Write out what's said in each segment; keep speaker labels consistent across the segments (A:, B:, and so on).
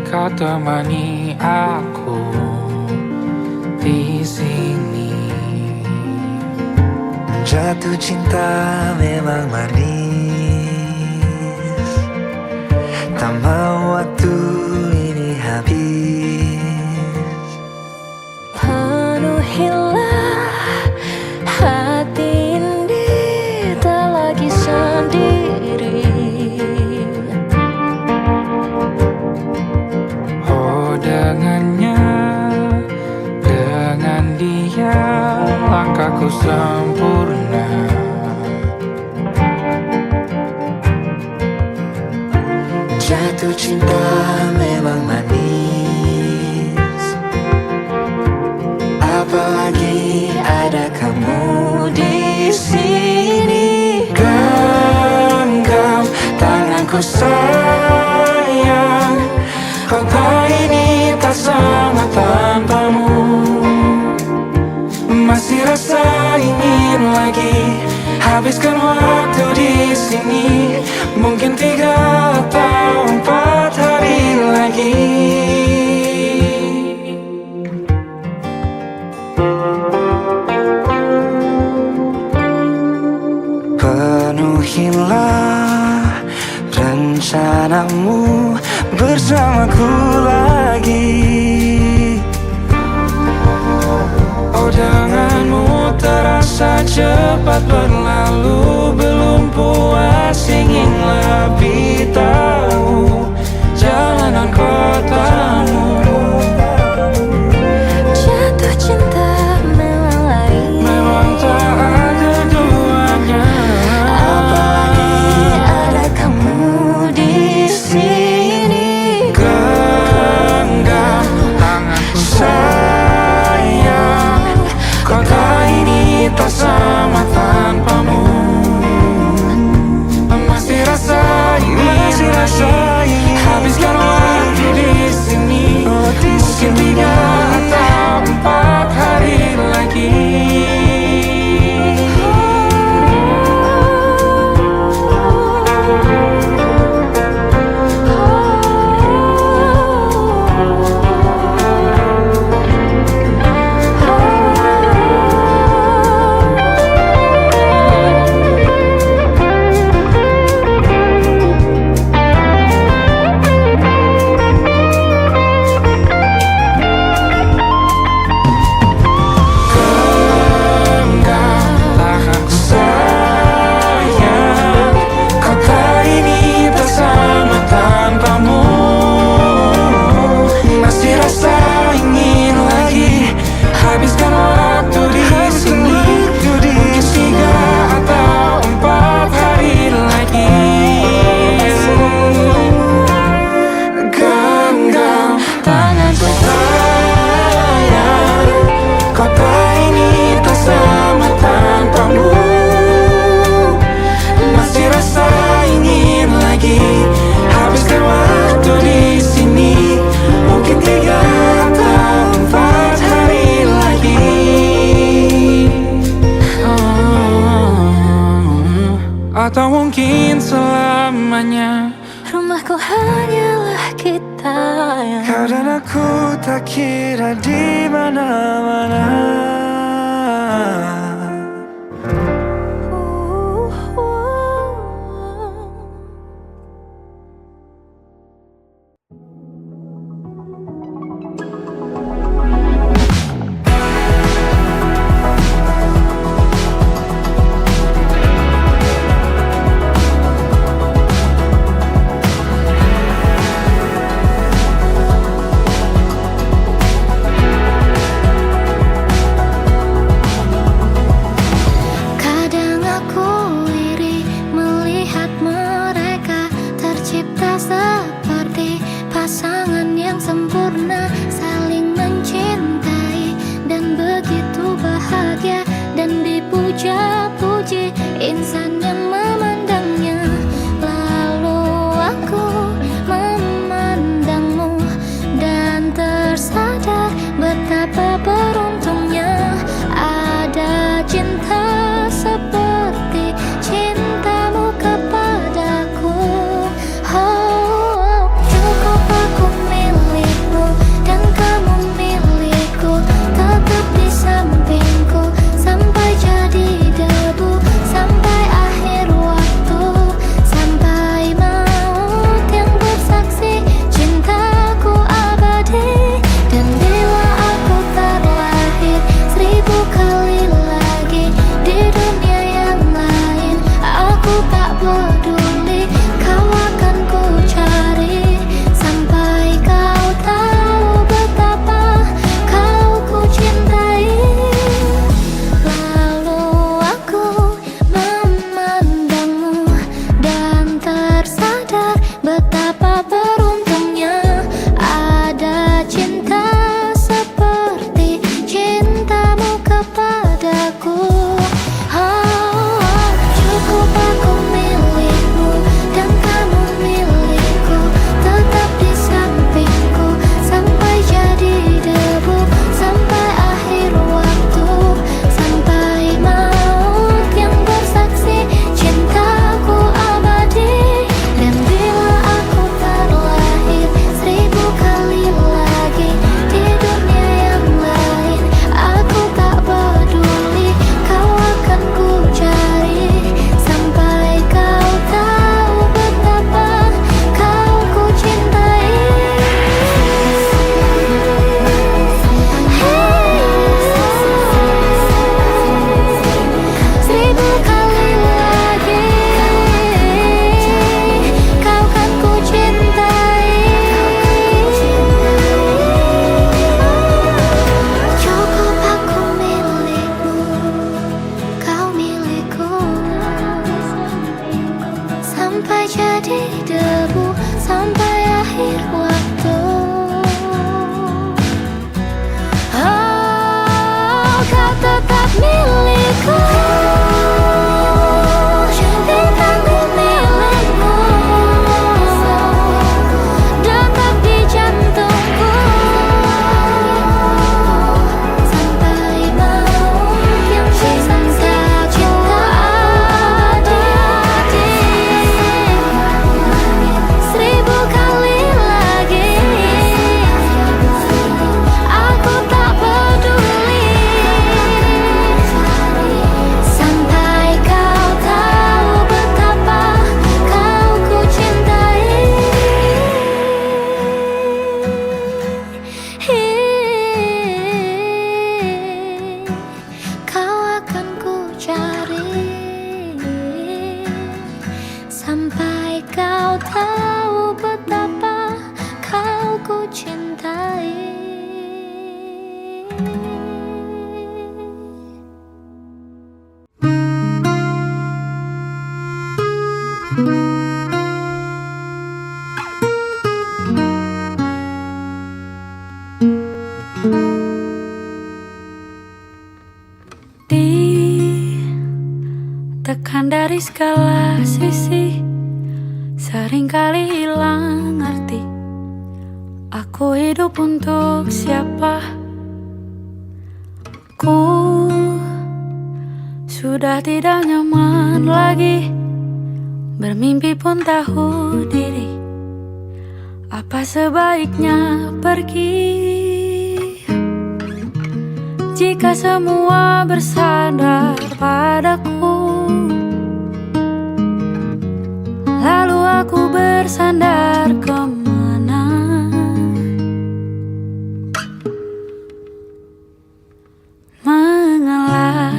A: kau temani aku di sini.
B: Jatuh cinta memang manis, tak mau waktu ini habis.
C: Penuhilah hati ini, tak lagi sendiri.
A: Oh dengannya, dengan dia langkahku sempurna.
B: Jatuh cinta memang manis, apalagi ada kamu di sini.
A: Genggam tanganku sayang, kota ini tak sama tanpamu. Masih rasa ingin lagi habiskan waktu di sini. Mungkin 3 atau 4 hari lagi.
B: Penuhilah rencanamu bersamaku lagi.
A: Oh denganmu terasa cepat berlalu, belum puas ingin lebih tahu jalanan kotamu.
C: Jatuh cinta memang lain,
A: Memang tak ada duanya,
C: apalagi ada kamu di sini.
A: genggam tanganku sayang, kota ini tak sama tanpamu. Masih rasa ingin habiskan waktu di sini. Mungkin 3 atau 4 hari lagi. Atau mungkin selamanya.
C: Rumahku hanyalah kita yang
B: Kau dan aku tak kira di mana-mana.
C: aku cintai. Ditekan dari segala sisi, seringkali hilang arti. Aku hidup untuk siapa? Ku sudah tidak nyaman lagi, bermimpi pun tahu diri. Apa sebaiknya pergi? Jika semua bersandar padaku, lalu aku bersandar kemana? Mengalah,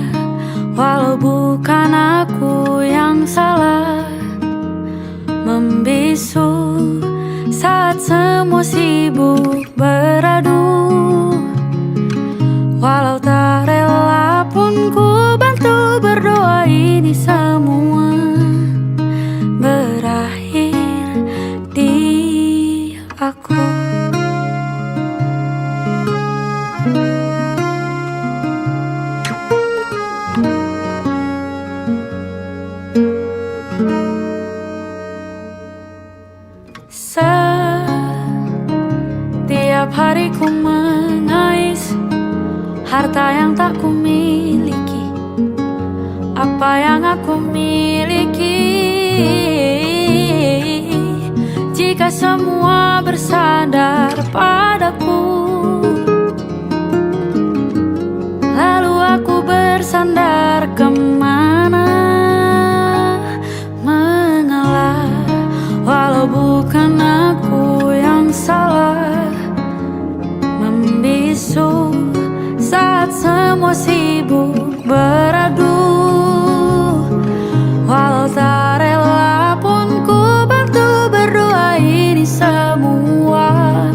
C: walau bukan aku yang salah, membisu saat semua sibuk beradu. Walau tak rela pun ku bantu berdoa ini semua berakhir di aku. Setiap hari ku mengais harta yang tak ku miliki, apa yang aku miliki. Jika semua bersandar padaku, lalu aku bersandar kemana? Mengalah, walau bukan aku yang salah, membisu saat semua sibuk beradu. Walau tak rela pun ku bantu berdoa ini semua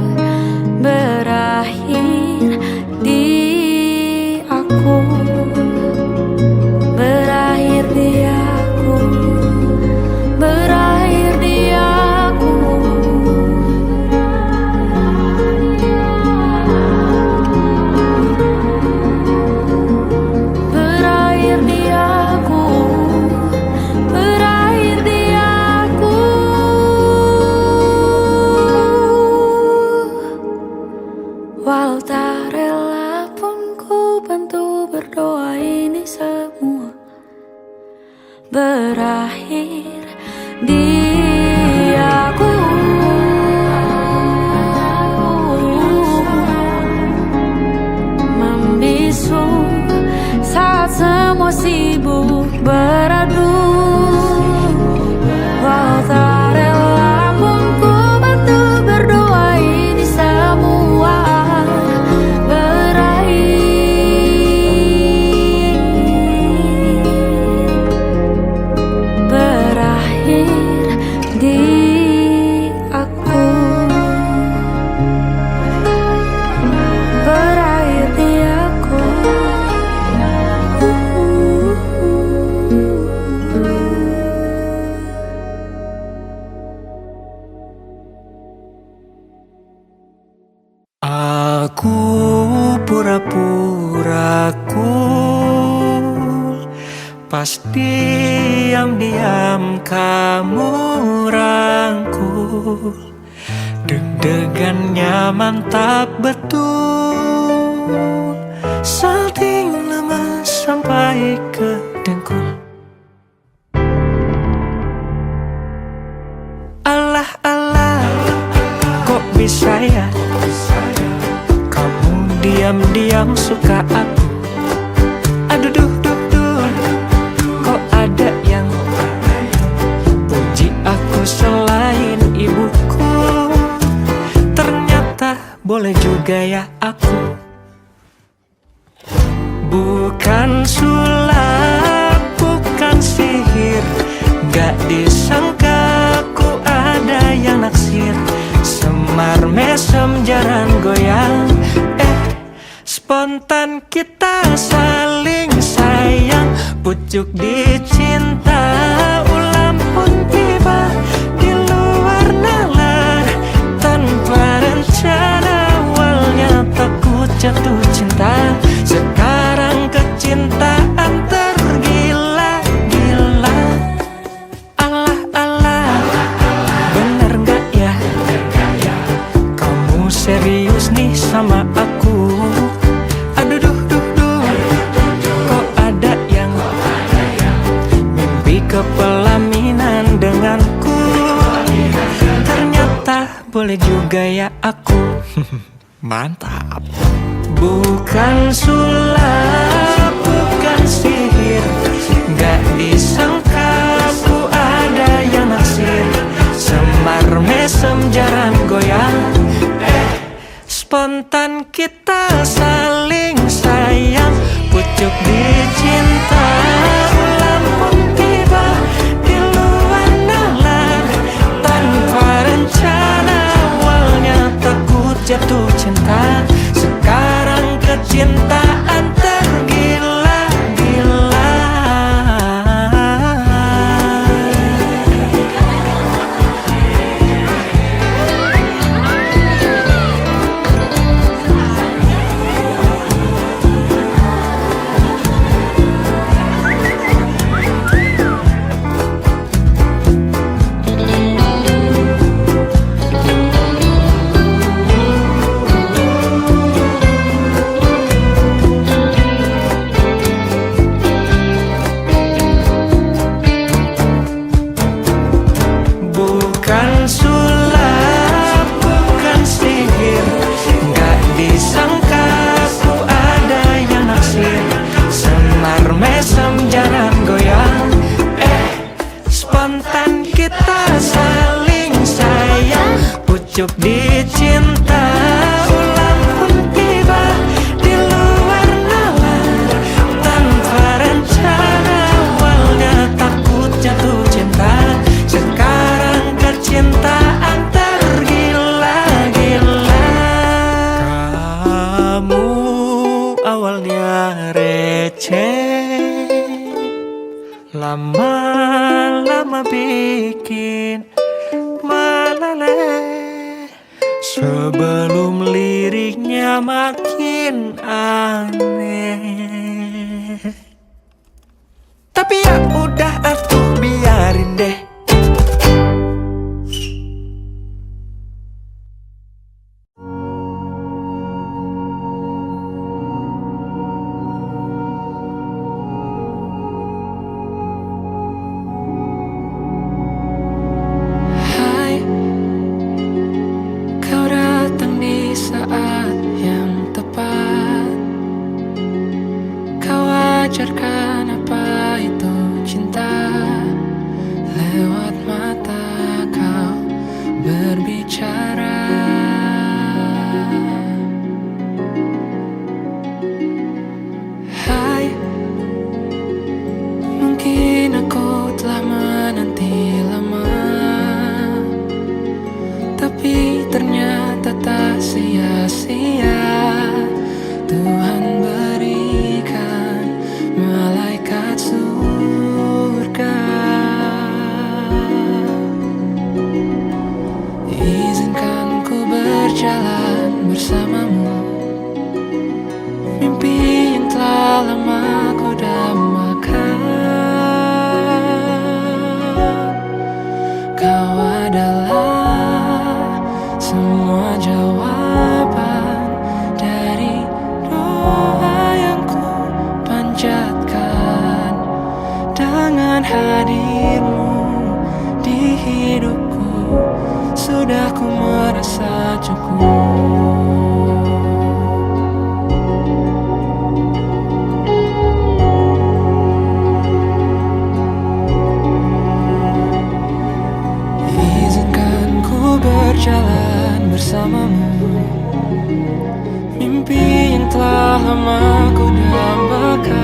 C: berakhir di aku. Berakhir di aku. Berakhir di aku. Berakhir di aku. Berakhir di aku. Walau tak rela pun ku bantu berdoa ini semua berakhir di aku. Membisu saat semua sibuk beradu. Walau tak rela pun ku bantu berdoa ini semua berakhir di aku. Berakhir di aku.
B: Aku pura-pura cool, pas diam-diam kamu rangkul. Deg-degannya mantap betul, salting lemas sampai ke dengkul. Alah-alah, kok bisa ya kamu diam-diam suka aku? Aduh duh duh duh, kok ada yang puji aku selain ibuku? Ternyata boleh juga ya aku. Bukan sulap, bukan sihir, gak disangka ku ada yang naksir. Semua Semar mesem jaran goyang. Spontan kita saling sayang, pucuk dicinta. Ulam pun tiba di luar nalar, tanpa rencana. Awalnya takut jatuh cinta, sekarang kecintaan tergila-gila. Alah, bener gak ya? Kamu serius nih sama aku? Aduh, kok ada yang mimpi kepelaminan denganku? Ternyata boleh juga ya aku. Mantap. Bukan sulap, bukan sihir, gak disangka ku ada yang naksir. Semar mesem jaran goyang. Spontan kita saling sayang, pucuk dicinta. Ulam pun tiba di luar nalar, tanpa rencana. Awalnya takut jatuh cinta, sekarang kecintaan tergila-gila. Bukan sulap, bukan sihir, gak disangka ku ada yang naksir. Semar mesem jaran goyang. Spontan kita saling sayang, pucuk dicinta. Ulam pun tiba di luar nalar, tanpa rencana. Awalnya takut jatuh cinta, sekarang kecintaan tergila-gila. Kamu awalnya receh, lama-lama bikin meleleh. Sebelum liriknya makin aneh, tapi ya udah aku biarin deh. Hai, kau datang di saat yang tepat. Kau ajarkan apa itu cinta. Lewat mata kau berbicara. Hai, mungkin aku telah menanti lama, tapi ternyata tak sia-sia. Tuhan berikan malaikat surga. Izinkan ku berjalan bersamamu, mimpi yang telah lama ku dambakan. Kau adalah semua jawaban dari doa yang ku panjatkan. Dengan hadirmu di hidupku, sudah ku merasa cukup. Izinkan ku berjalan bersamamu, mimpi yang telah lama ku dambakan.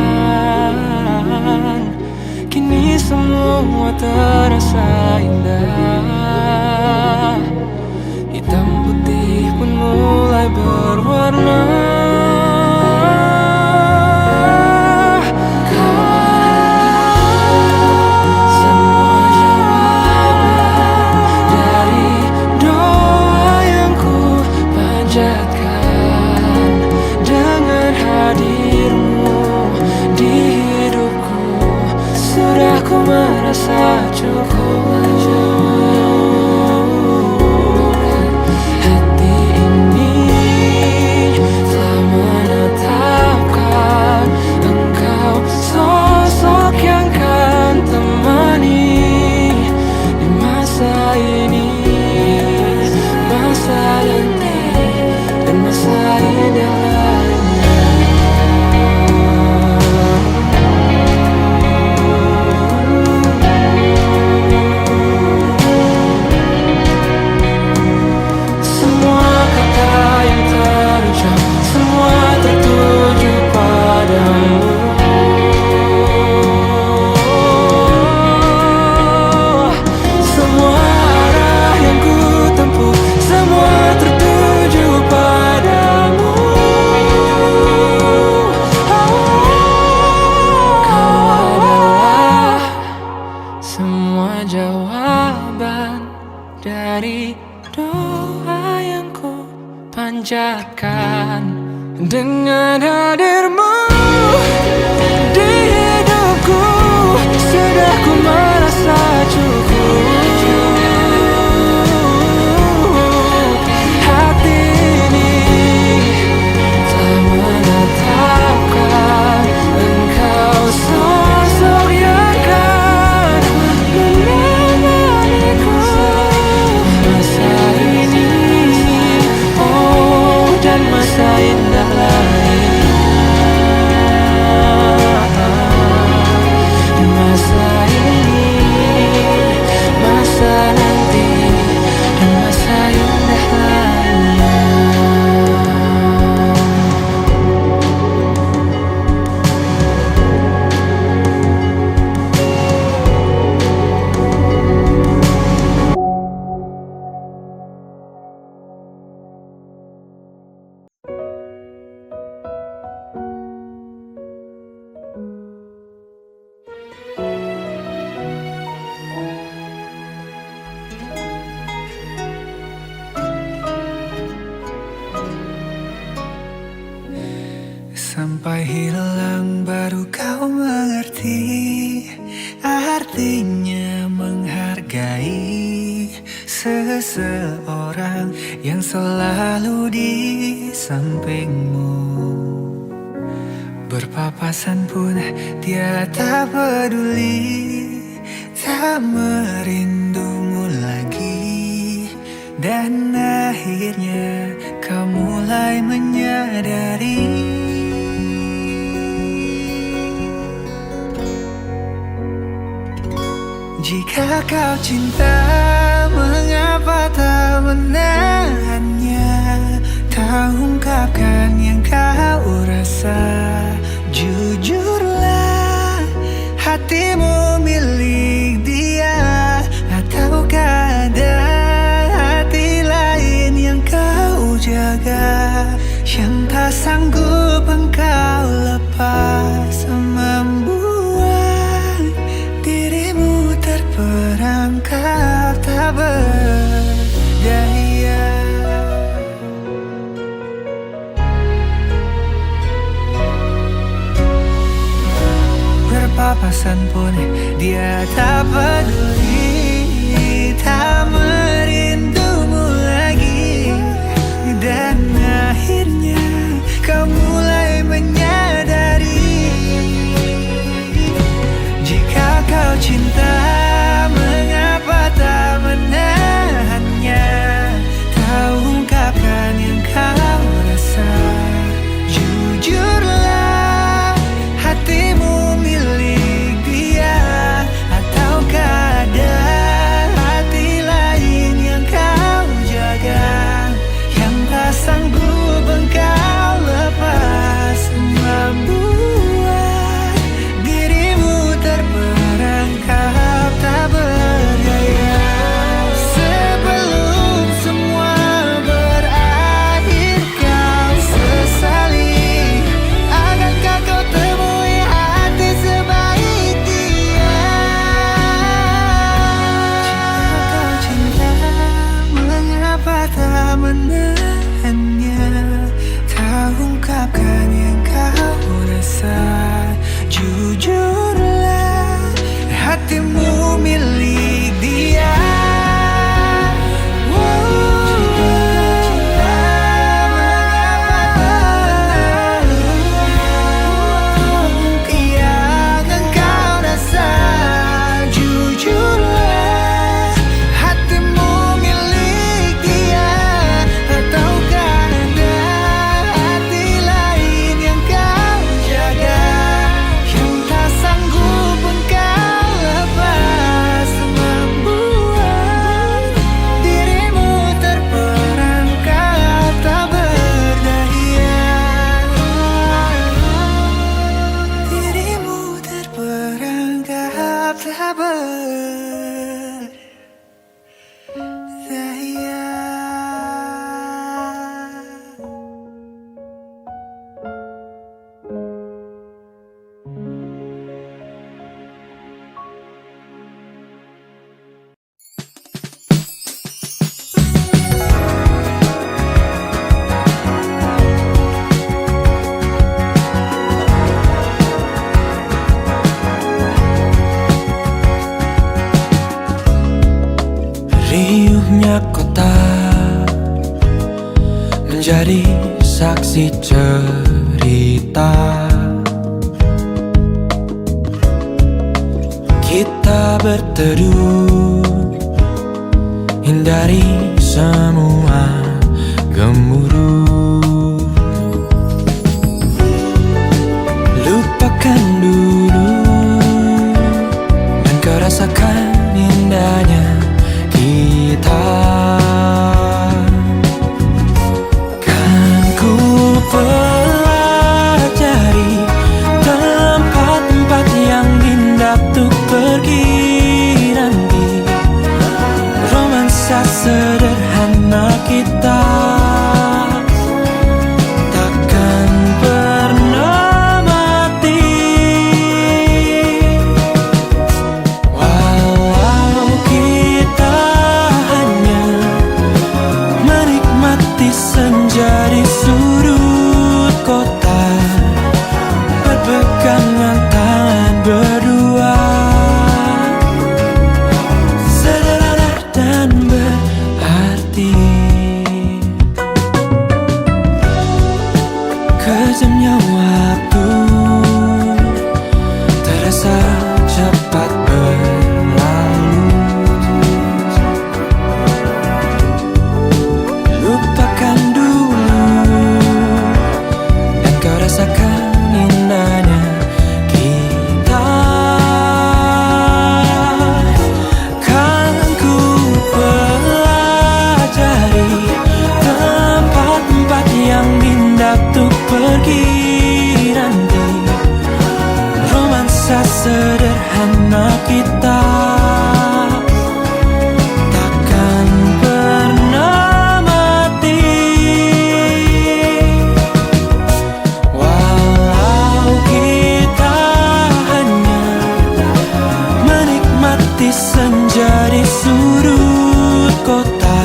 B: Kini semua terasa indah.
A: hitam putih pun mulai berwarna. Merasa cukup. Hati ini telah menetapkan engkau sosok yang kan temani di masa ini, masa nanti, dan masa indah lainnya. Jawaban dari doa yang ku panjatkan dengan hadirmu di hidupku. Sudah ku merasa cukup. Hati ini telah menetapkan engkau sosok yang kan menemaniku masa ini, oh, dan masa indah lainnya. Masa ini, masa nanti, dan masa indah lainnya.
B: Sampai hilang baru kau mengerti artinya menghargai seseorang yang selalu di sampingmu. Berpapasan pun dia tak peduli, tak merindumu lagi. Dan akhirnya kau mulai menyadari jika kau cinta, mengapa tak menahannya? Tak ungkapkan yang kau rasa. Jujurlah, hatimu milik dia, ataukah ada hati lain yang kau jaga, yang tak sanggup engkau lepas, membuat dirimu terperangkap tak berdaya. Berpapasan pun dia tak peduli, tak merindumu lagi. Dan akhirnya kau mulai menyadari jika kau cinta, mengapa tak menahannya? Tak ungkapkan yang kau rasa. Jujurlah, hatimu milik dia, ataukah ada menjadi saksi cerita kita berteduh, hindari semua gemuruh. Lupakan dulu dan kau rasakan indahnya kita. Kan ku pelajari tempat-tempat yang indah untuk pergi nanti. Romansa sederhana kita takkan pernah mati. Walau kita hanya menikmati senja di sudut kota, berpegangan tangan berdua, sederhana dan berarti. Kejamnya waktu terasa cepat berlalu. Lupakan dulu dan kau rasakan indahnya kita. Kan ku pelajari tempat-tempat yang indah untuk pergi nanti. Romansa sederhana kita takkan pernah mati. Walau kita hanya menikmati senja di sudut kota,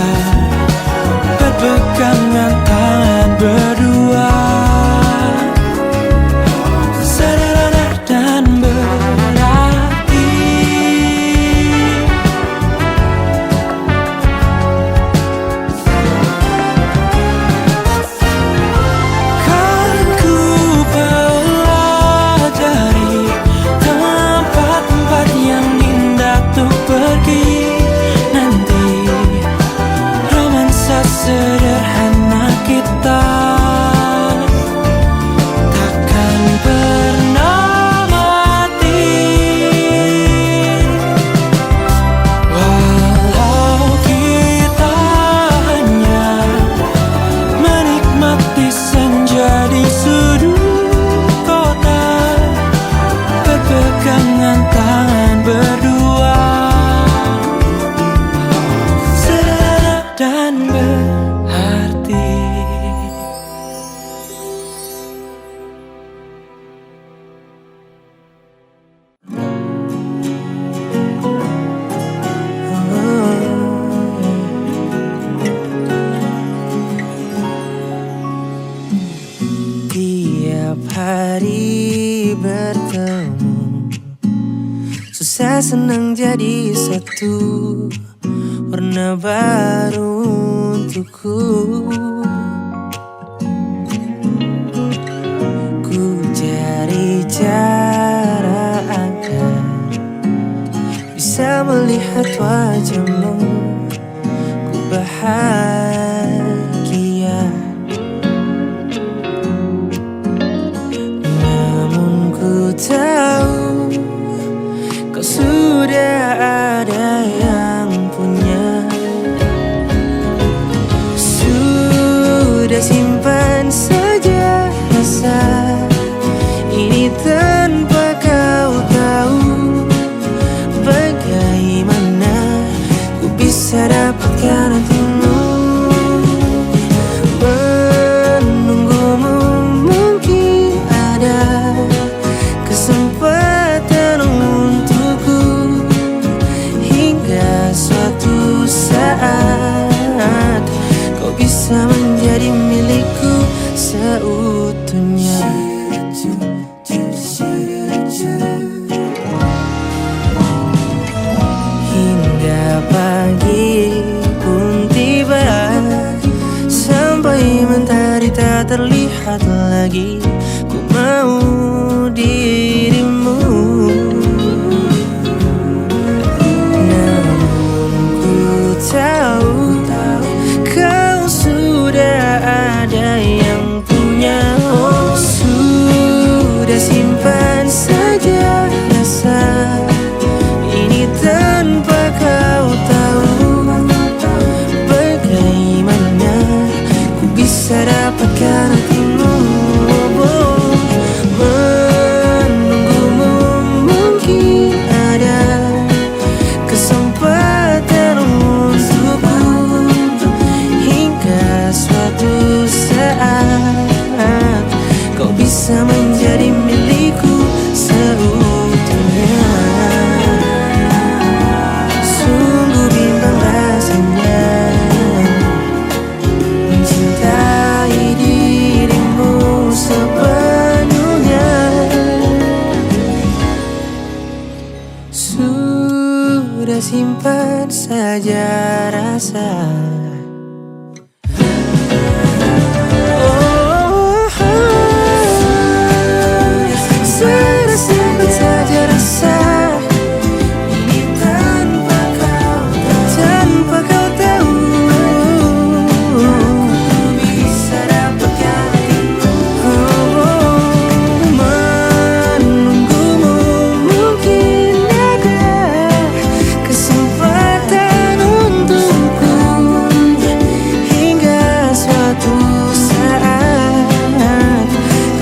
B: berpegangan tangan berdua, sederhana dan berarti. Kan ku pelajari tempat-tempat yang indah untuk pergi nanti. Romansa sederhana kita takkan pernah mati. Walau kita hanya menikmati senja di sudut kota, berpegangan tangan berdua, sederhana dan berarti. Tiap hari bertemu, susah senang jadi satu, warna baru untukku. Ku cari cara agar bisa melihat wajahmu, ku bahagia. Namun ku tahu kau sudah ada yang punya. Sudah simpan saja rasa ini tanpa kau tahu. Bagaimana ku bisa dapatkan hatimu? tak terlihat lagi. Ku mau dirimu, namun ku tahu kau sudah ada yang punya. Oh, sudah simpan saja rasa ini tanpa kau tahu. Bagaimana ku bisa dapatkan hatimu? Menunggumu mungkin ada kesempatan untukku, hingga suatu saat kau bisa menjadi milikku seutuhnya. Sungguh bimbang rasanya mencintai dirimu sepenuhnya. Sudah simpan saja rasa. Sudah simpan saja rasa ini tanpa kau tahu. Bisa dapatkan menunggumu mungkin ada kesempatan untukku, hingga suatu saat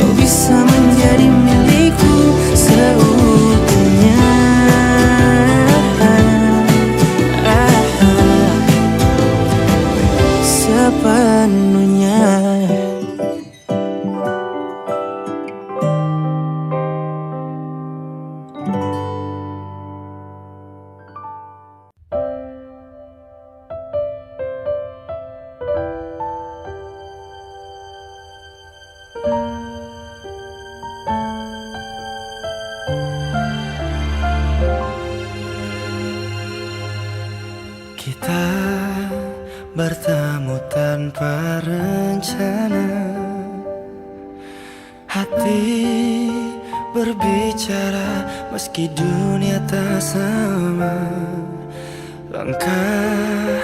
B: kau bisa menjadi milikku seutuhnya. Sepenuhnya. Kita bertemu tanpa rencana, hati berbicara meski dunia tak sama. Langkah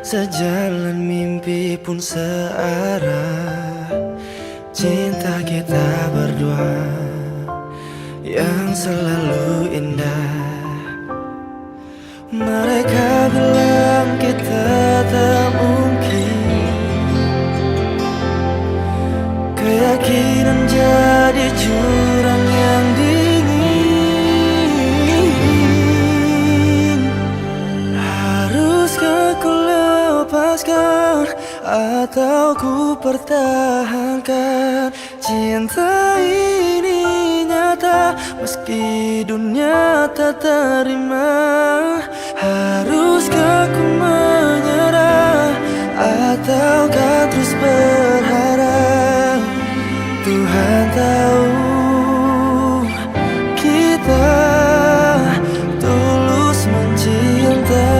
B: sejalan, mimpi pun searah. Cinta kita berdua yang selalu indah. Mereka bilang kita tak mungkin, keyakinan jadi jurang yang dingin. Haruskah ku lepaskan atau ku pertahankan? Cinta ini nyata meski dunia tak terima. Haruskah ku menyerah ataukah terus berharap? Tuhan tahu kita tulus mencinta.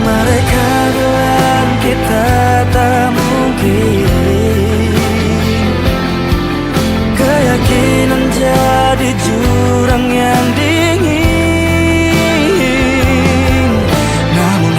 B: Mereka bilang kita tak mungkin, keyakinan jadi jurang yang dingin. Namun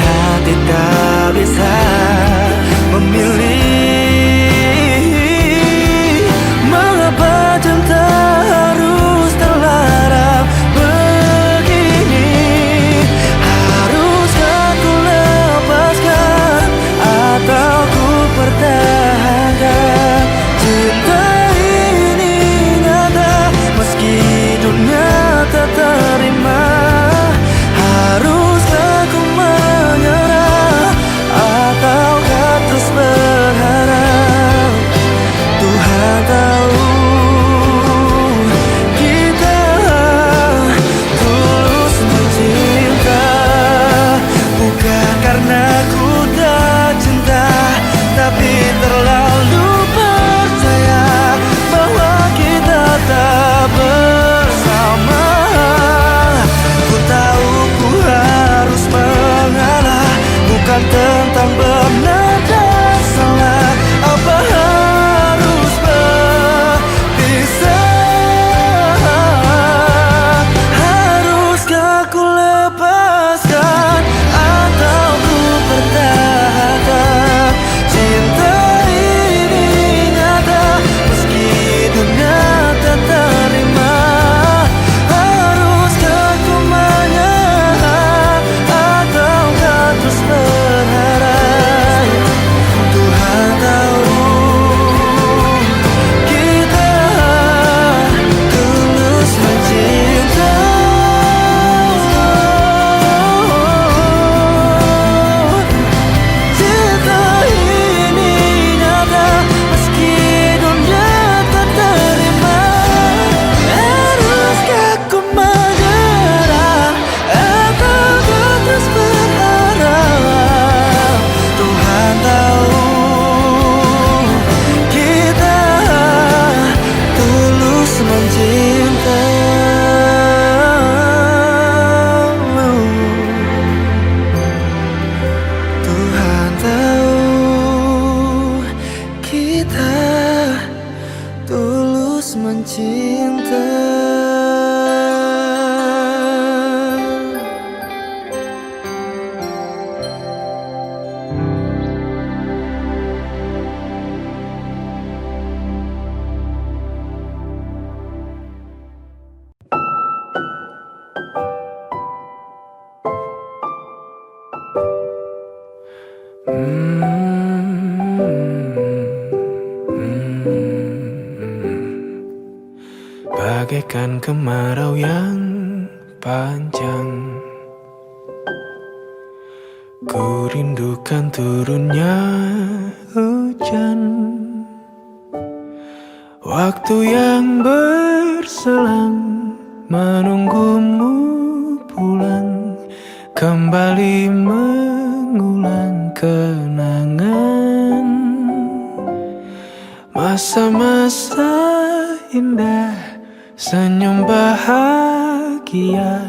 A: Bagaikan kemarau yang panjang, ku rindukan turunnya hujan. Waktu yang berselang menunggumu pulang, kembali mengulang kenangan masa-masa indah, senyum bahagia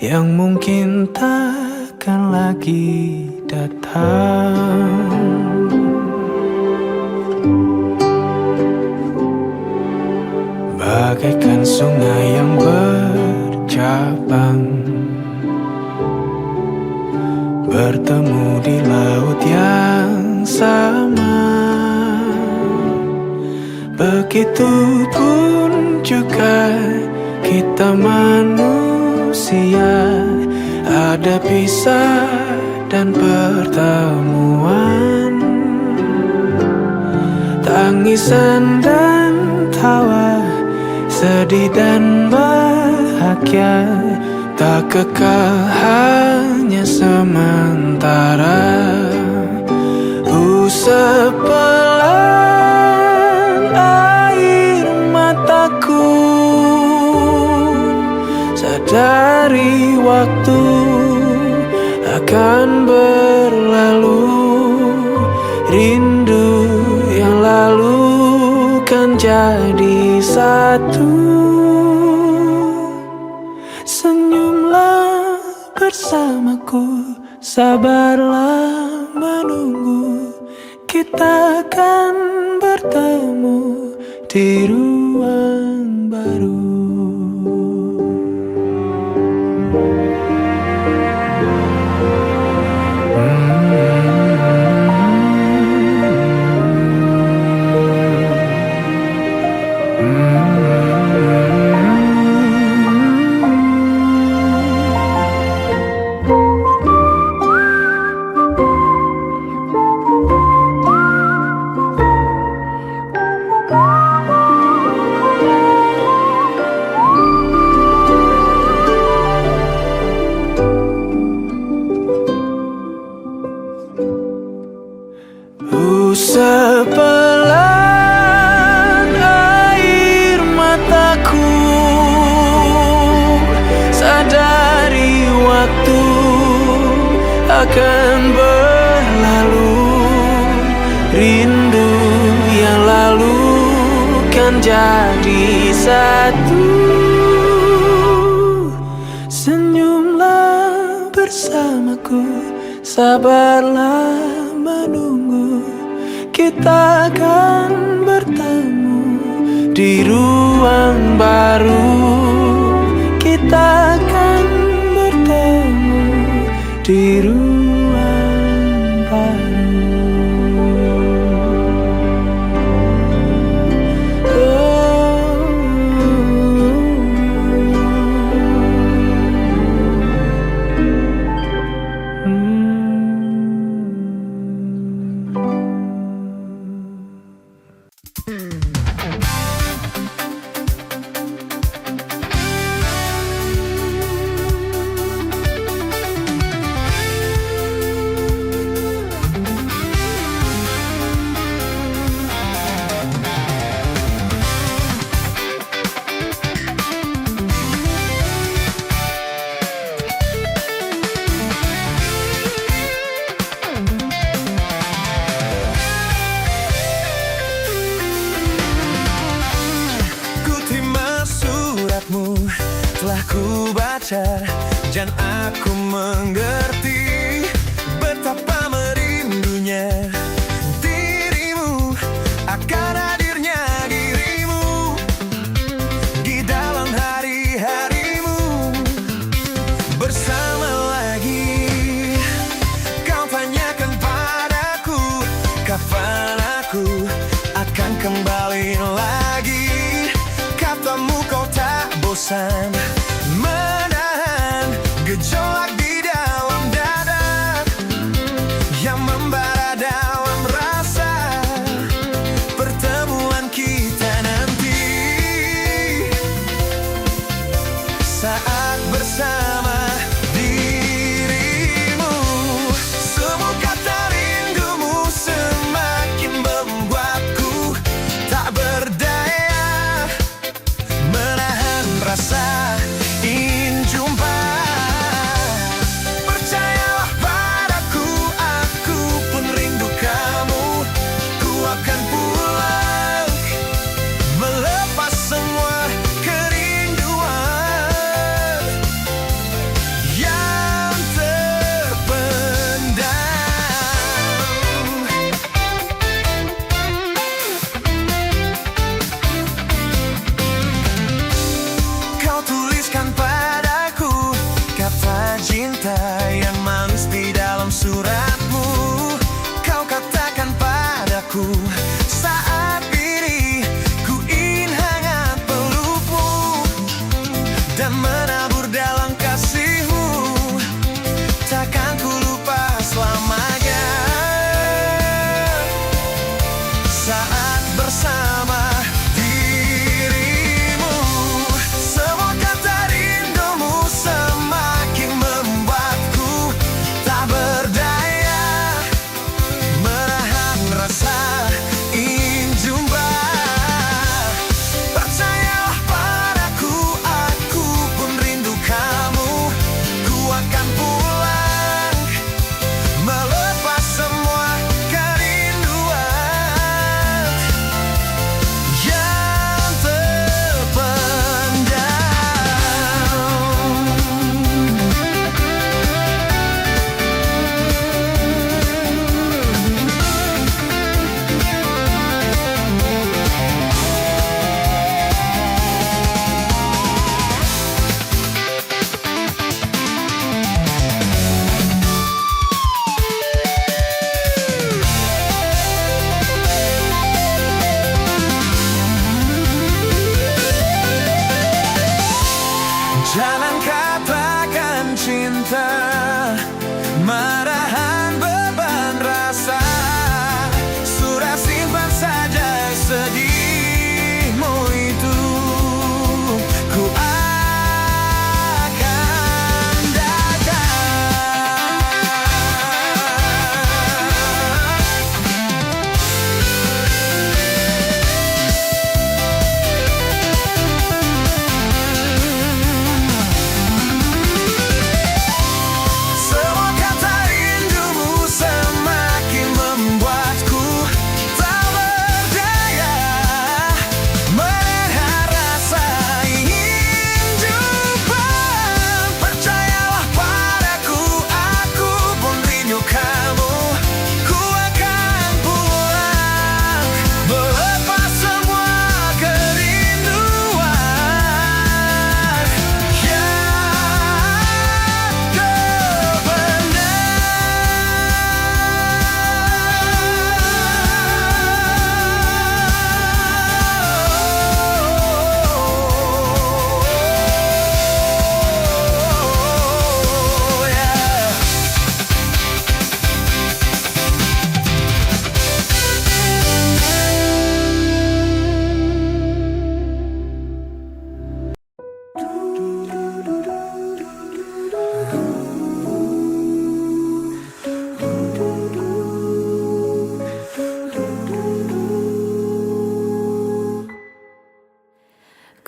A: yang mungkin takkan lagi datang. Bagaikan sungai yang bercabang, bertemu di laut yang sama. Begitupun juga kita manusia, ada pisah dan pertemuan, tangisan dan tawa, sedih dan bahagia, tak kekal, hanya sementara. Usap pelan air mataku, sadari waktu akan berlalu. Rindu yang lalu kan jadi satu. Senyumlah bersamaku, sabarlah menunggu, kita akan bertemu di ruang baru. Usap pelan air mataku, sadari waktu akan berlalu. Rindu yang lalu kan jadi satu. Senyumlah bersamaku, sabarlah menunggu, kita akan bertemu di ruang baru. Kita akan bertemu di ruang baru. Telah ku baca dan aku mengerti betapa merindunya dirimu, akan hadirnya dirimu di dalam hari-harimu bersama lagi. Kau tanyakan padaku kapan aku akan kembali lagi. Katamu kau tak bosan menahan gejolak di dalam dada yang membara.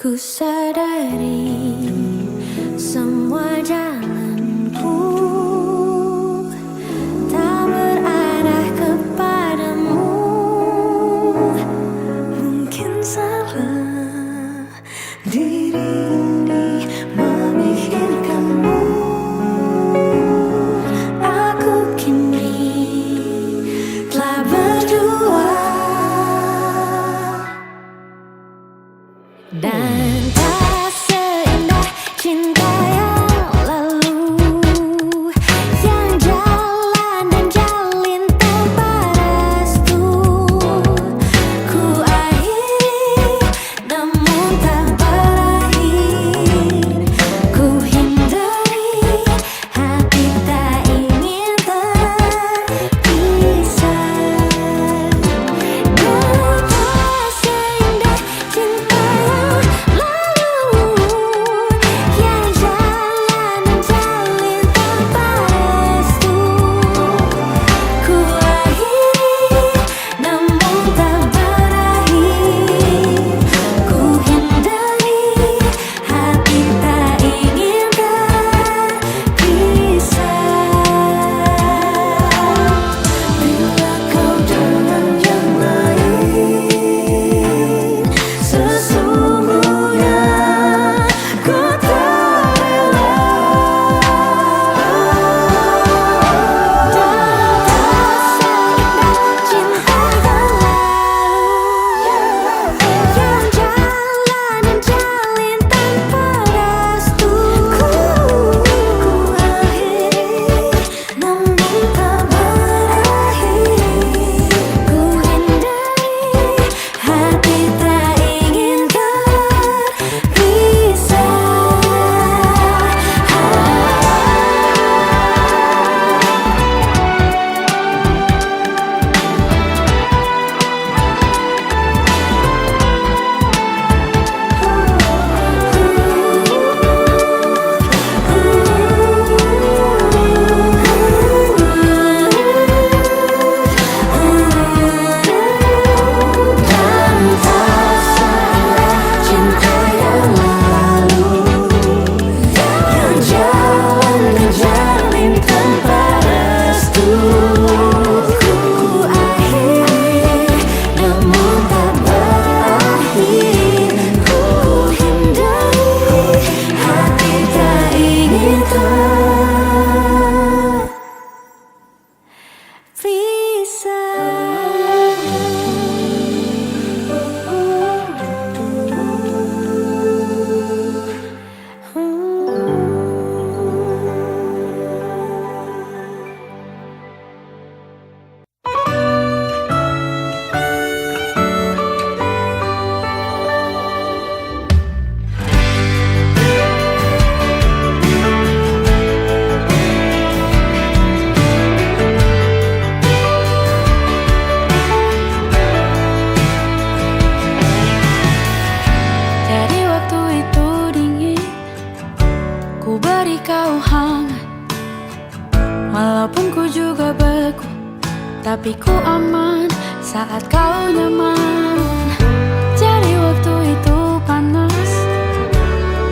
C: Ku sadari semua jalanku tak berarah kepadamu. Mungkin salah diri ini memikirkanmu. Aku kini telah berdua dan tak seindah cinta yang lalu, yang jalan dan jalin tanpa restu. Ku akhiri namun tak berakhir. Ku hindari hati tak ingin terpisah. Dan tak seindah cinta yang lalu, yang jalan dan jalin tanpa restu. Ku akhiri namun tak berakhir. Ku hindari hati tak ingin terpisah. Bila kau dengan yang lain, sesungguhnya ku tak rela. Dan tak seindah cinta yang lalu, yang jalan dan jalin tanpa restu. Ku akhiri namun tak berakhir. Ku hindari hati tak ingin terpisah. Dan tak seindah cinta yang lalu, yang jalan dan jalin tanpa restu. Ku akhiri namun tak berakhir. Ku hindari hati tak ingin Jadi waktu itu dingin, ku beri kau hangat. Walaupun ku juga beku, tapi ku aman saat kau nyaman. Jadi waktu itu panas,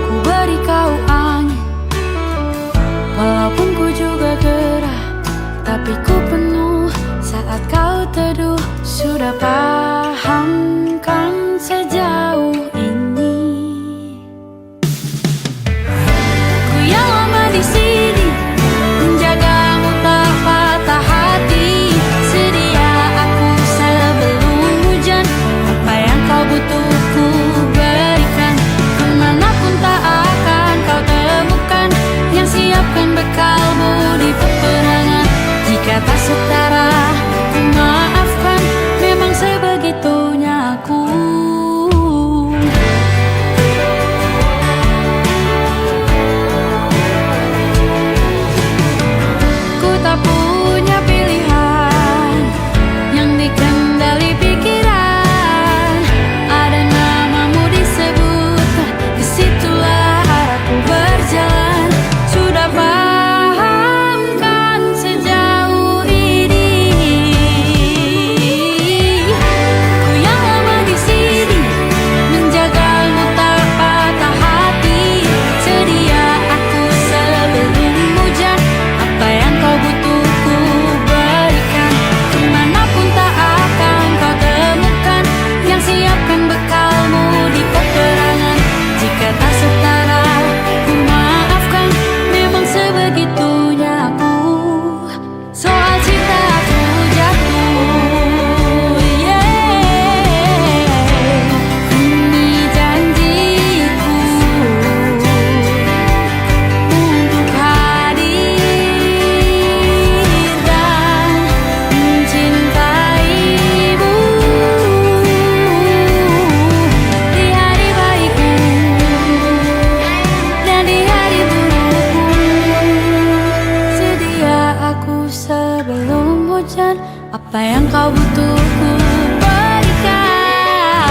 C: ku beri kau angin. Walaupun ku juga gerah, tapi ku penuh saat kau teduh. Sudah paham kan sejauh ini? Ku yang lama di sini menjagamu tak patah hati. Sedia aku sebelum hujan, apa yang kau butuh ku berikan. Kemanapun tak akan kau temukan yang siapkan bekalmu di peperangan. Jika tak setara, ku maafkan. Memang hujan. Apa yang kau butuh ku berikan.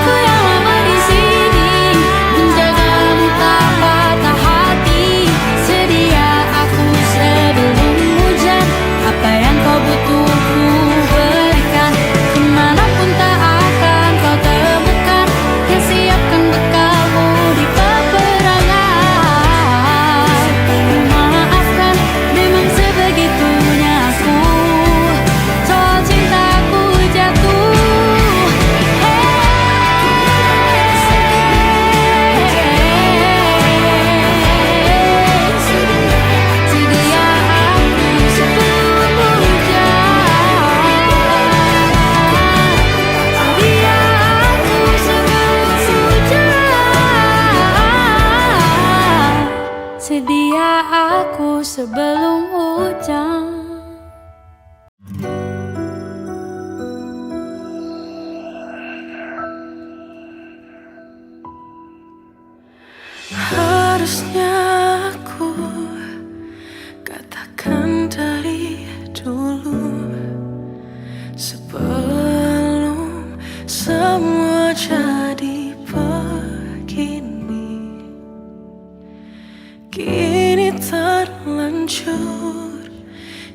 C: Ku yang lama di sini menjagamu tak patah hati. Sedia aku sebelum hujan. Apa yang kau butuh ku berikan. Kemanapun tak akan kau temukan yang siapkan bekalmu di peperangan. Maafkan, memang sebegitunya aku. Soal cintaku jatuh. Sedia aku sebelum hujan. Sedia aku sebelum hujan. Sedia aku sebelum hujan.
B: Harusnya aku katakan dari dulu, sebelum semua jadi begini. Kini terlanjur,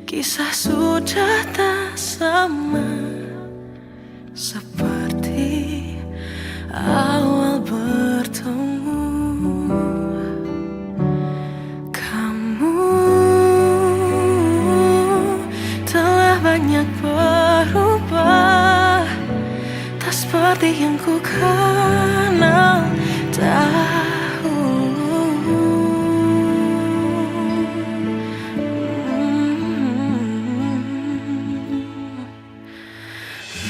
B: kisah sudah tak sama seperti awal bertemu. Kamu telah banyak berubah, tak seperti yang ku kenal dahulu.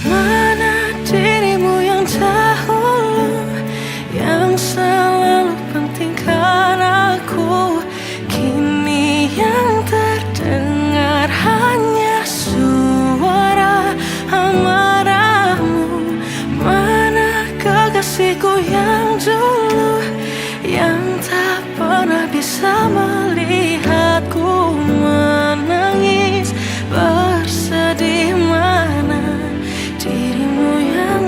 B: Mana dirimu yang dahulu, yang selalu pentingkan aku. Kini yang terdengar hanya suara amarahmu. Mana kekasihku yang dulu, yang tak pernah bisa melihatku menangis bersedih. Mana dirimu yang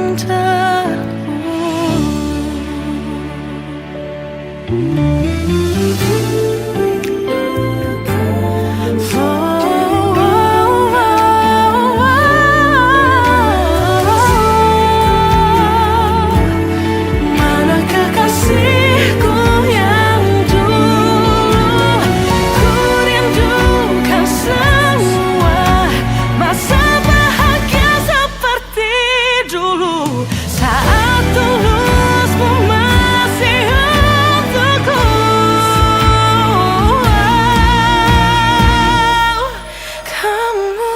B: mana kekasihku yang dulu, ku rindukan semua masa bahagia seperti dulu. Saat tulusmu masih untukku. Kamu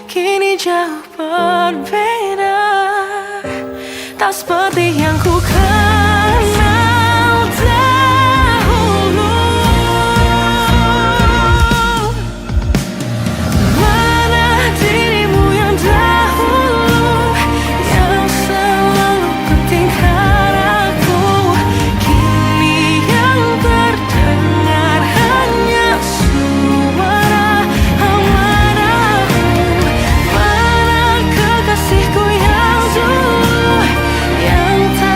B: kini jauh berbeda, tak seperti yang ku kenal dahulu. Mana dirimu yang dahulu, yang selalu pentingkan aku. Kini yang terdengar hanya suara amarahmu. Mana kekasihku yang dulu, yang tak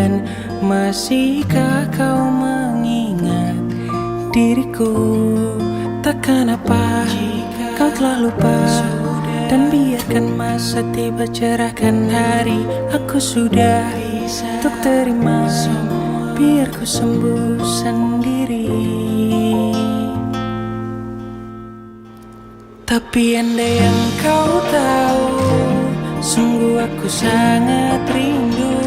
D: Dan masihkah kau mengingat diriku? Takkan apa kau telah lupa. Dan biarkan masa tiba cerahkan hari. Aku sudah untuk terima, biar ku sembuh sendiri. Tapi andai yang kau tahu, sungguh aku sangat rindu.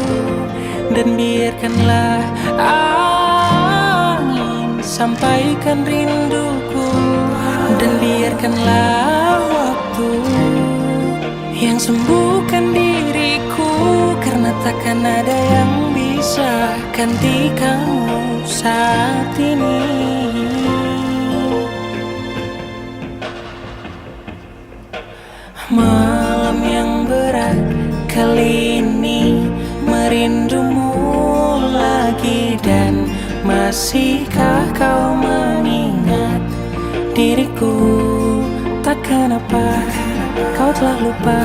D: Dan biarkanlah angin sampaikan rinduku. Dan biarkanlah waktu yang sembuhkan diriku. Karena takkan ada yang bisa ganti kamu saat ini. Malam yang berat kali ini merindumu lagi. Dan masihkah kau mengingat diriku? Takkan apa kau telah lupa.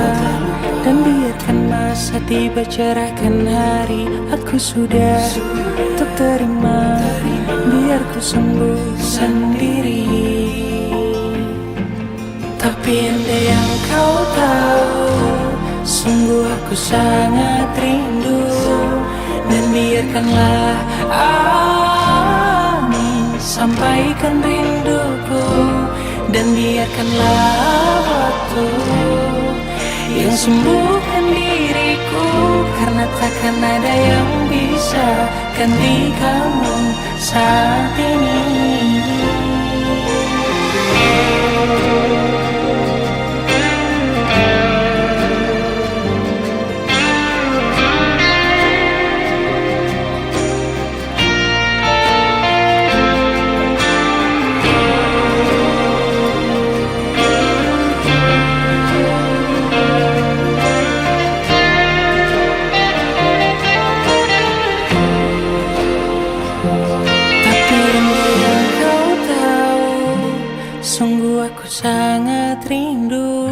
D: Dan biarkan masa tiba cerahkan hari. Aku sudah untuk terima, biar ku sembuh sendiri. Tapi andai yang kau tahu, sungguh aku sangat rindu. Dan biarkanlah angin sampaikan rinduku. Dan biarkanlah waktu yang sembuhkan diriku. Karena takkan ada yang bisa ganti kamu saat ini. Sungguh aku sangat rindu.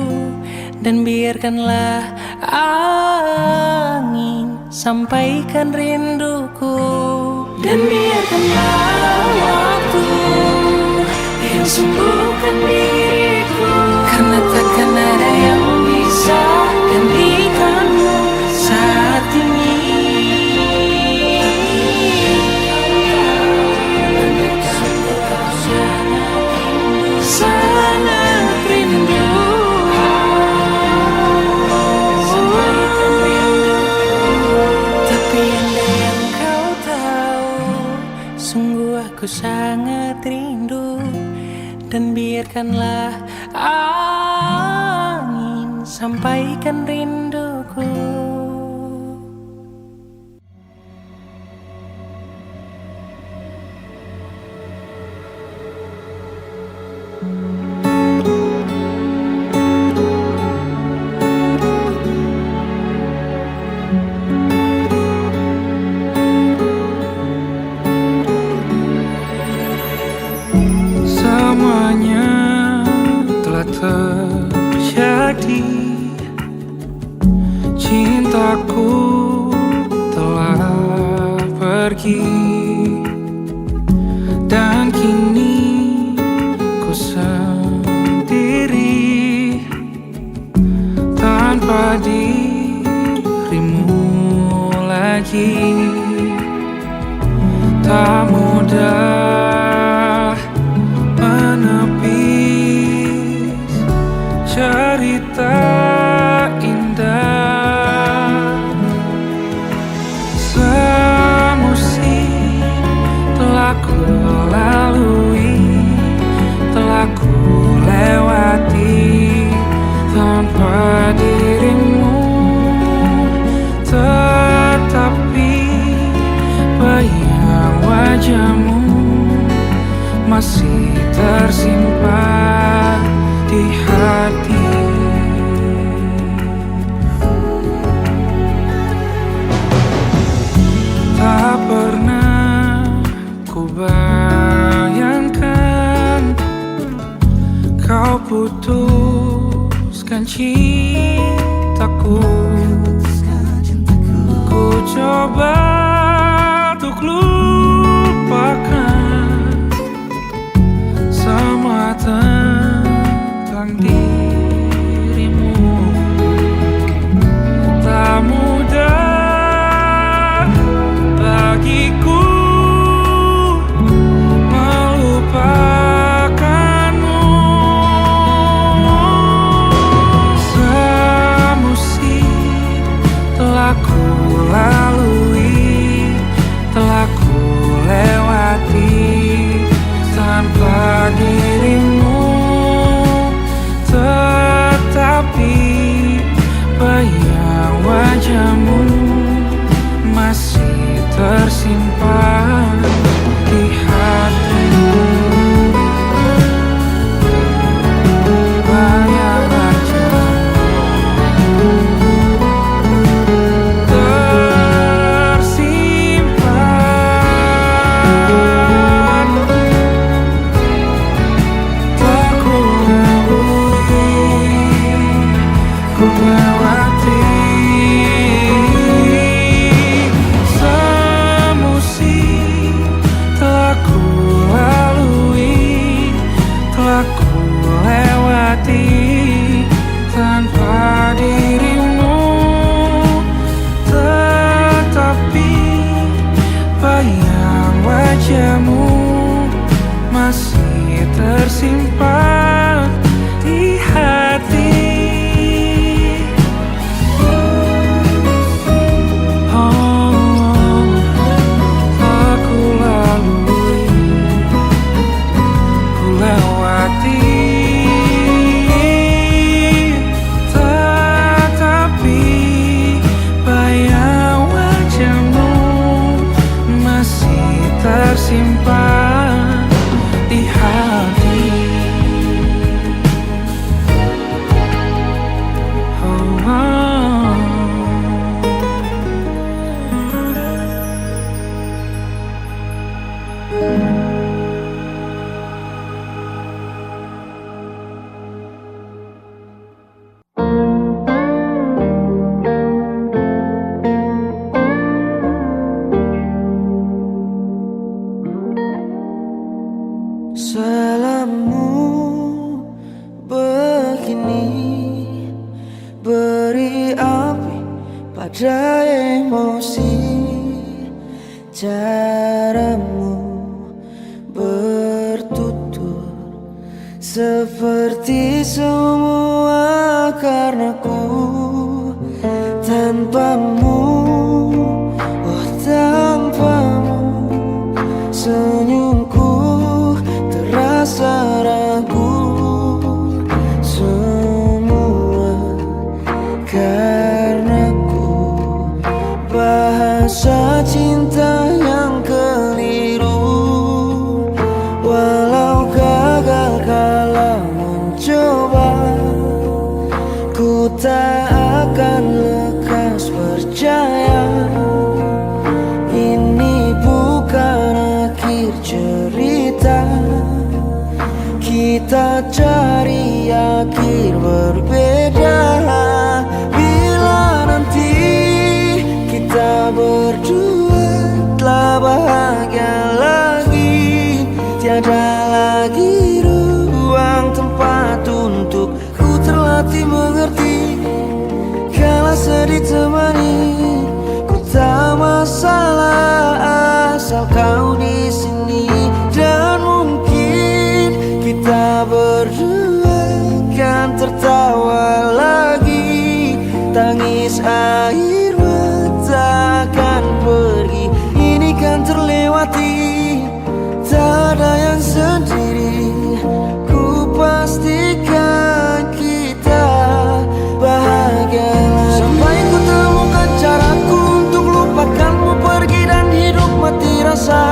D: Dan biarkanlah angin sampaikan rinduku. Dan biarkanlah waktu yang sembuhkan diriku. Karena takkan ada yang bisa gantikanmu saat ini. Sangat rindu. Tapi andai yang kau tahu, sungguh aku sangat rindu. Dan biarkanlah angin sampaikan rinduku.
B: Semuanya telah terjadi. Cintaku telah pergi. Dan kini ku sendiri tanpa dirimu lagi. Tak mudah menepis cerita indah. Semusim telah ku lalui, telah ku lewati tanpa dirimu. Tetapi bayang wajahmu masih tersimpan di hati. Tak pernah ku bayangkan kau putuskan cintaku. Ku coba
A: tersimpan di hatimu. Bayang wajahmu tersimpan, tak ku lalui, ku lewati semusim, telah ku lalui, telah ku lewati tanpa dirimu. Tetapi bayang wajahmu masih tersimpan di hati. Oh, telah ku lalui, ku lewati, tetapi bayang wajahmu masih tersimpan di hati. Oh, oh.
B: Salammu begini, beri api pada emosi. Caramu bertutur seperti semua karenaku. Tanpamu, oh tanpamu, senyumku terasa ragu. Semua karenaku, bahasa cinta yang keliru. Walau gagal kala mencoba, ku tak akan lekas percaya. Ini bukan akhir cerita, kita cari akhir berbeda. Bila nanti kita berdua telah bahagia lagi, tiada lagi ruang tempat untuk ku terlatih mengerti. Kala sedih temani, ku tak masalah asal kau di sini. Dan mungkin kita berdua kan tertawa lagi, tangis air mata akan pergi. Ini kan terlewati, tak ada yang sendiri. Ku pastikan kita bahagia lagi. Sampai ku temukan caraku untuk lupakanmu pergi dan hidup mati rasa.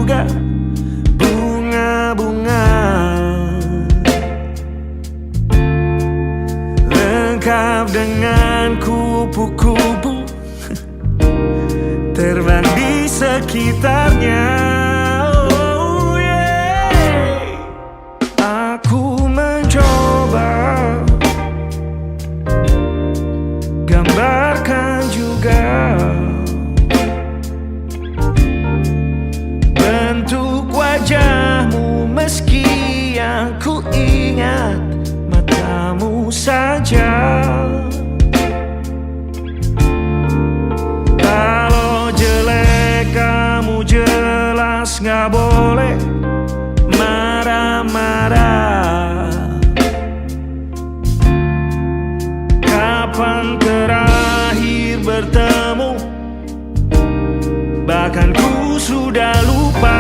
B: juga bunga-bunga, lengkap dengan kupu-kupu terbang di sekitarnya. Oh yeah. Aku mencoba gambarkan juga bentuk wajahmu, meski yang ku ingat matamu saja. Kalau jelek kamu jelas gak boleh marah-marah. Kapan terakhir bertemu, bahkan ku sudah lupa.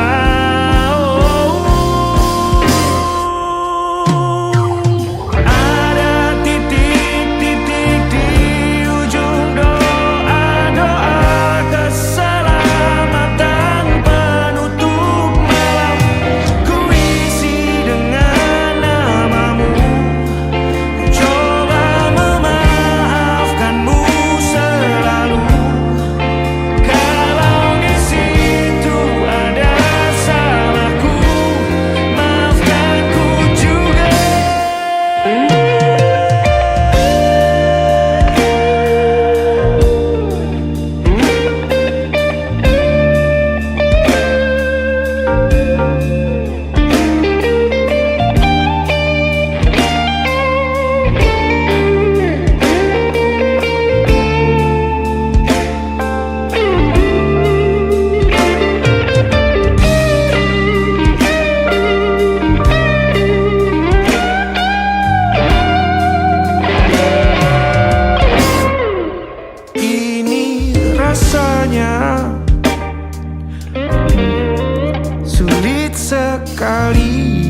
B: Sulit sekali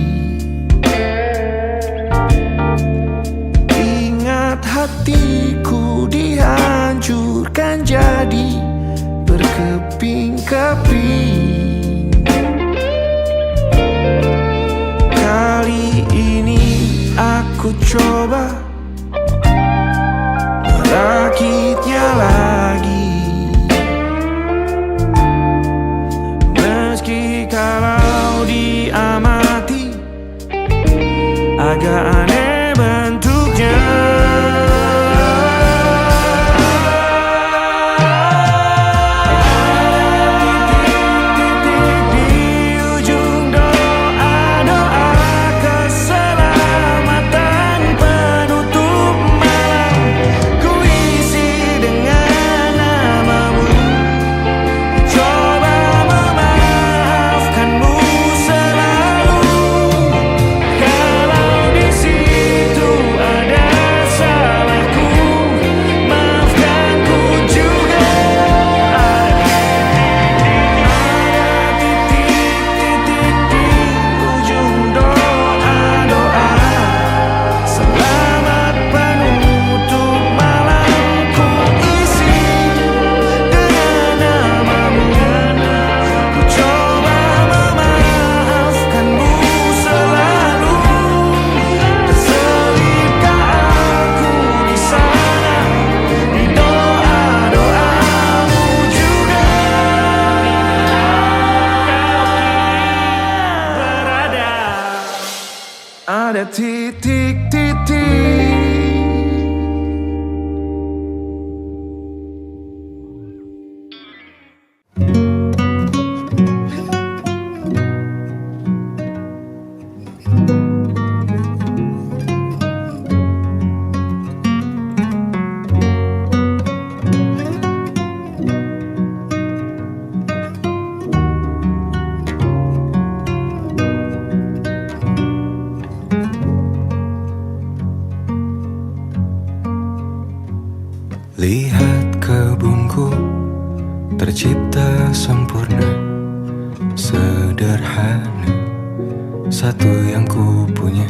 B: ingat hatiku dihancurkan jadi berkeping-keping. Kali ini aku coba merakitnya lagi. Kalau diamati agak aneh bentuknya. Ada titik-titik. Lihat kebunku tercipta sempurna, sederhana, satu yang ku punya.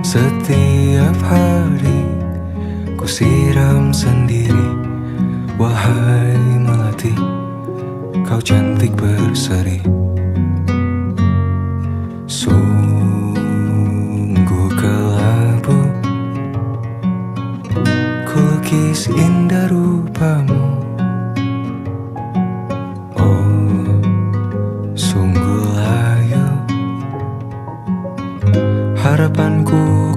B: Setiap hari ku siram sendiri. Wahai melati, kau cantik berseri.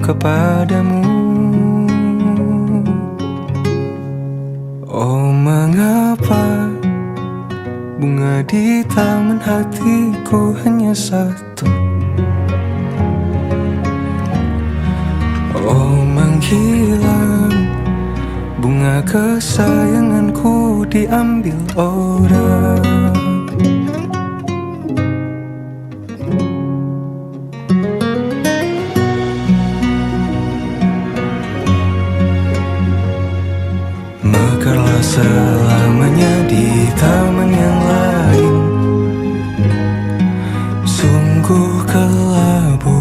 B: kepadamu. Oh, mengapa bunga di taman hatiku hanya satu? Oh, menghilang bunga kesayanganku diambil orang. Mekarlah selamanya di taman yang lain. Sungguh kelabu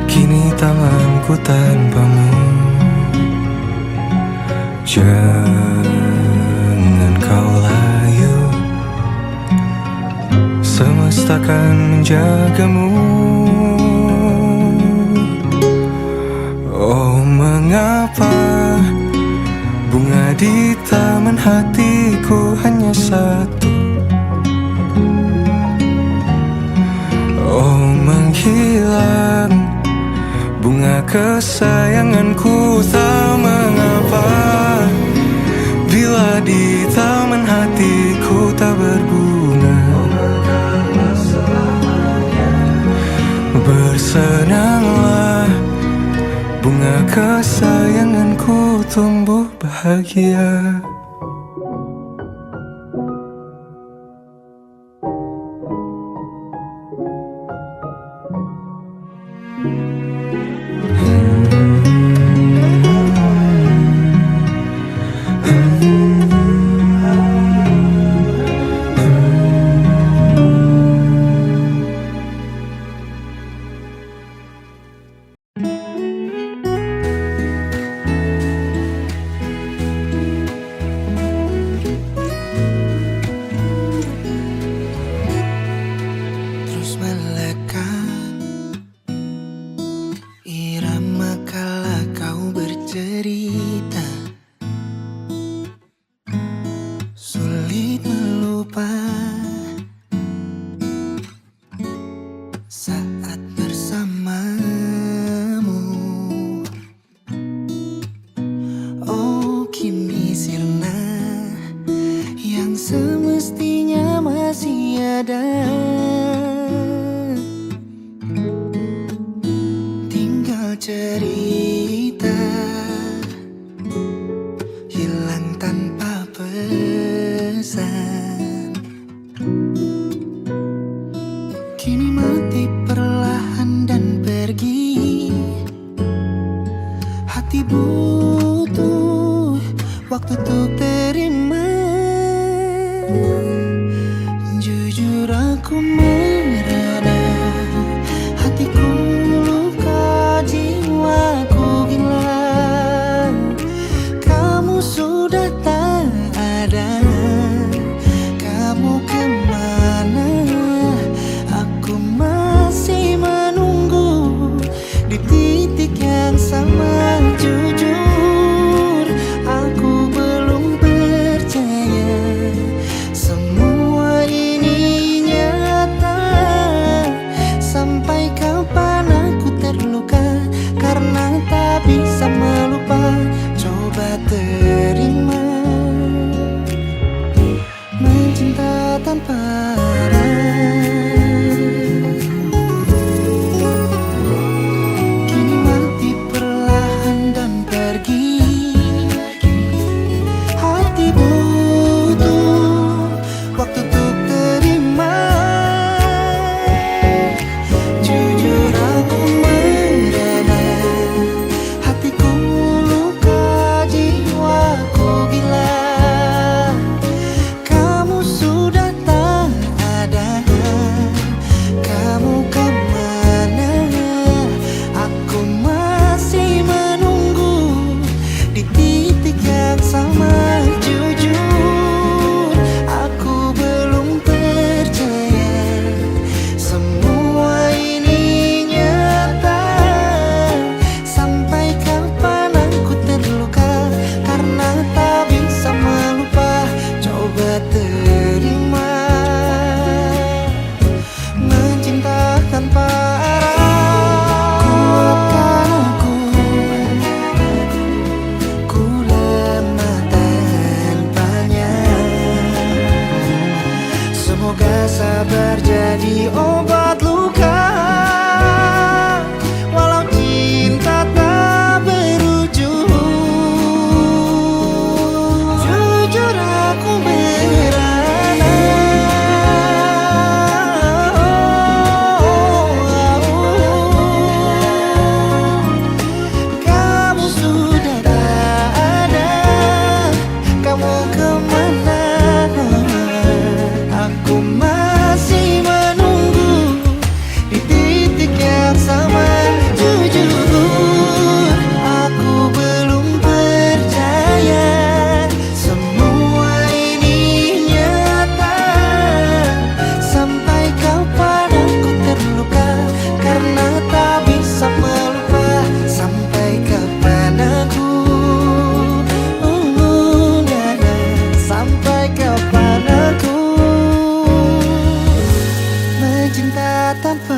B: kini tamanku tanpamu. Jangan kau layu, semesta akan menjagamu. Oh, mengapa bunga di taman hatiku hanya satu? Oh, menghilang bunga kesayanganku, tak mengapa bila di taman hatiku tak berbunga. Bersenanglah bunga kesayanganku tumbuh bahagia.
A: Terus melekat irama kala kau bercerita. Sulit melupa saat bersamamu. Oh, kini sirna yang semestinya masih ada. Tinggal cerita hilang tanpa pesan. Kini mati perlahan dan pergi. Hati butuh waktu untuk terima. Jujur aku merana, hatiku luka, jiwaku gila. Kamu sudah tak ada, kamu kemana? Aku masih menunggu di titik yang sama. Jujur aku belum percaya semua ini nyata.
B: cinta tanpa